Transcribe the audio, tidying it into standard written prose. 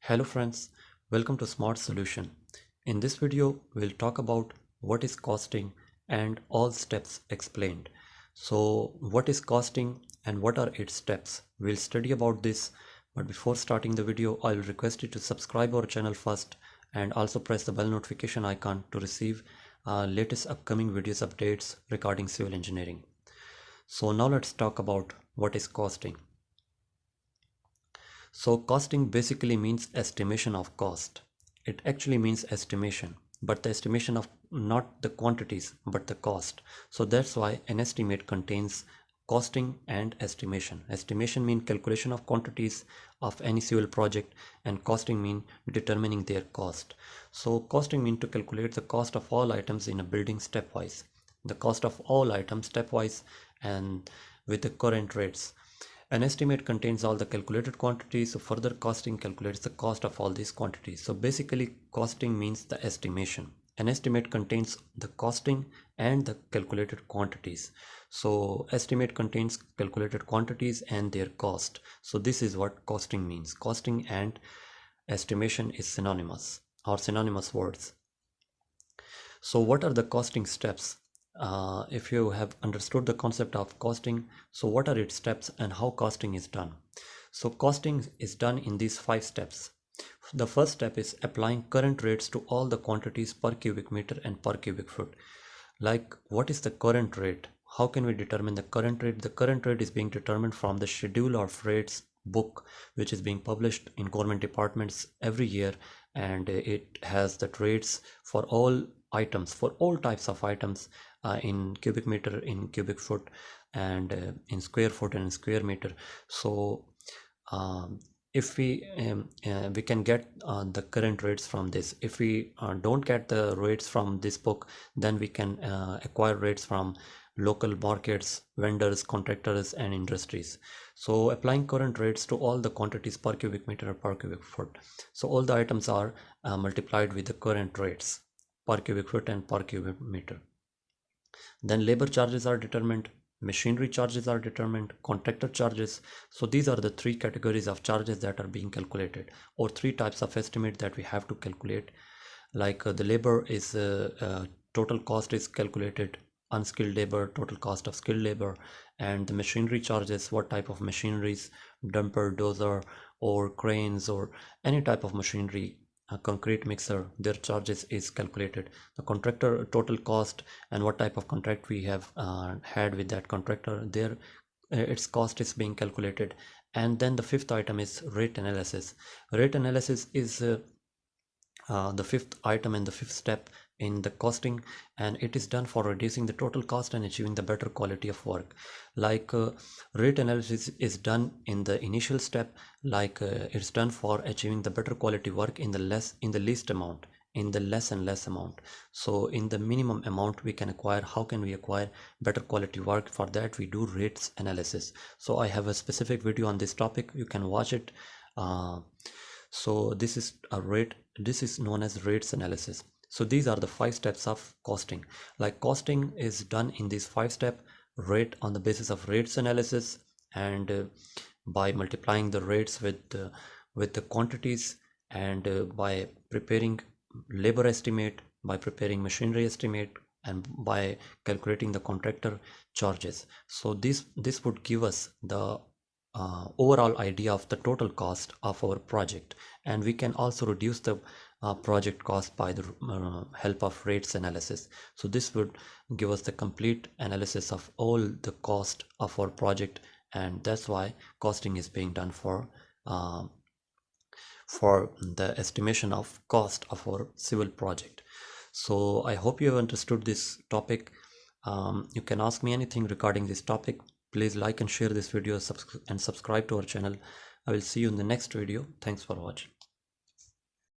Hello friends, welcome to Smart Solution. In this video, we'll talk about what is costing and all steps explained. So what is costing and what are its steps? We'll study about this, but before starting the video, I'll request you to subscribe our channel first and also press the bell notification icon to receive latest upcoming videos updates regarding civil engineering. So now let's talk about what is costing. So costing basically means estimation of cost. It actually means estimation, but the estimation of not the quantities, but the cost. So that's why an estimate contains costing and estimation. Estimation means calculation of quantities of any civil project, and costing means determining their cost. So costing means to calculate the cost of all items in a building stepwise. The cost of all items stepwise and with the current rates. An estimate contains all the calculated quantities, so further costing calculates the cost of all these quantities. So basically costing means the estimation. An estimate contains the costing and the calculated quantities. So estimate contains calculated quantities and their cost. So this is what costing means. Costing and estimation is synonymous or synonymous words. So what are the costing steps? If you have understood the concept of costing, so what are its steps and how costing is done? So costing is done in these 5 steps. The first step is applying current rates to all the quantities per cubic meter and per cubic foot. Like, what is the current rate? How can we determine the current rate? The current rate is being determined from the schedule of rates book, which is being published in government departments every year, and it has the rates for all items, for all types of items, in cubic meter, in cubic foot, and in square foot and in square meter. So if we can get the current rates from this. If we don't get the rates from this book, then we can acquire rates from local markets, vendors, contractors, and industries. So applying current rates to all the quantities per cubic meter or per cubic foot. So all the items are multiplied with the current rates per cubic foot and per cubic meter. Then labor charges are determined, machinery charges are determined, contractor charges. So these are the 3 categories of charges that are being calculated, or 3 types of estimate that we have to calculate. Like the labor is total cost is calculated, unskilled labor, total cost of skilled labor, and the machinery charges, what type of machineries, dumper, dozer, or cranes, or any type of machinery, a concrete mixer, their charges is calculated. The contractor total cost and what type of contract we have had with that contractor, their its cost is being calculated. And then the 5th item is rate analysis. Rate analysis is the 5th item and the 5th step in the costing, and it is done for reducing the total cost and achieving the better quality of work. Like rate analysis is done in the initial step, like it's done for achieving the better quality work in the least amount, in the less and less amount. So in the minimum amount we can acquire, how can we acquire better quality work? For that we do rates analysis. So I have a specific video on this topic, you can watch it. So this is known as rates analysis. So these are the 5 steps of costing. Like costing is done in these 5 steps: rate on the basis of rates analysis, and by multiplying the rates with the quantities, and by preparing labor estimate, by preparing machinery estimate, and by calculating the contractor charges. So this would give us the overall idea of the total cost of our project, and we can also reduce the project cost by the help of rates analysis. So this would give us the complete analysis of all the cost of our project, and that's why costing is being done for the estimation of cost of our civil project. So I hope you have understood this topic. You can ask me anything regarding this topic. Please like and share this video and subscribe to our channel. I will see you in the next video. Thanks for watching.